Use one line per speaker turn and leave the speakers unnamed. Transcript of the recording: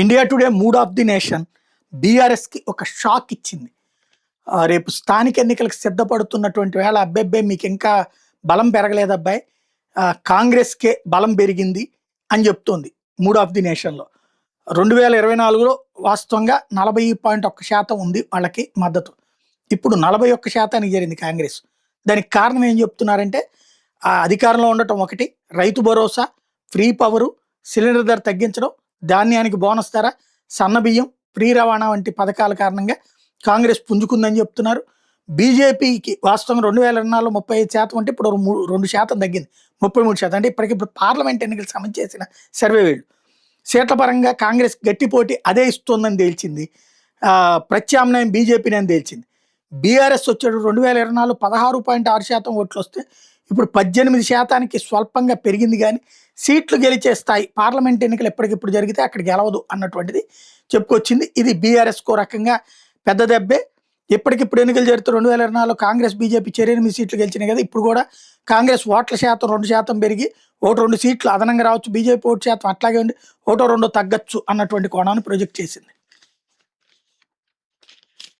India today mood of the nation బీఆర్ఎస్కి ఒక shock ఇచ్చింది. రేపు స్థానిక ఎన్నికలకు సిద్ధపడుతున్నటువంటి వేళ అబ్బెబ్బే మీకు ఇంకా బలం పెరగలేదు అబ్బాయి, కాంగ్రెస్కే బలం పెరిగింది అని చెప్తోంది మూడ్ ఆఫ్ ది నేషన్లో. 2024లో వాస్తవంగా 40.1% ఉంది వాళ్ళకి మద్దతు. ఇప్పుడు 41% చేరింది కాంగ్రెస్. దానికి కారణం ఏం చెప్తున్నారంటే అధికారంలో ఉండటం ఒకటి, Rythu Bharosa, free power, cylinder ధర తగ్గించడం, ధాన్యానికి బోనస్ ధర, సన్న బియ్యం, ఫ్రీ రవాణా వంటి పథకాల కారణంగా కాంగ్రెస్ పుంజుకుందని చెప్తున్నారు. బీజేపీకి వాస్తవంగా 2024లో 35% అంటే ఇప్పుడు 2% తగ్గింది, 33%. అంటే ఇప్పటికిప్పుడు పార్లమెంట్ ఎన్నికలకు సంబంధించి చేసిన సర్వే వేళ్ళు సీట్ల పరంగా కాంగ్రెస్ గట్టి పోటీ అదే ఇస్తుందని తేల్చింది. ప్రత్యామ్నాయం బీజేపీని అని తేల్చింది. బీఆర్ఎస్ వచ్చాడు 2024 16.6% ఓట్లు వస్తే ఇప్పుడు 18% స్వల్పంగా పెరిగింది. కానీ సీట్లు గెలిచే స్థాయి పార్లమెంట్ ఎన్నికలు ఎప్పటికిప్పుడు జరిగితే అక్కడ గెలవదు అన్నటువంటిది చెప్పుకొచ్చింది. ఇది బీఆర్ఎస్కో రకంగా పెద్ద దెబ్బే. ఎప్పటికిప్పుడు ఎన్నికలు జరుగుతూ 2024లో కాంగ్రెస్ బీజేపీ 8 సీట్లు గెలిచినాయి కదా. ఇప్పుడు కూడా కాంగ్రెస్ ఓట్ల శాతం 2% పెరిగి 1-2 సీట్లు అదనంగా రావచ్చు, బీజేపీ ఓటు శాతం అట్లాగే ఉండి 1-2 తగ్గచ్చు అన్నటువంటి కోణాన్ని ప్రొజెక్ట్ చేసింది.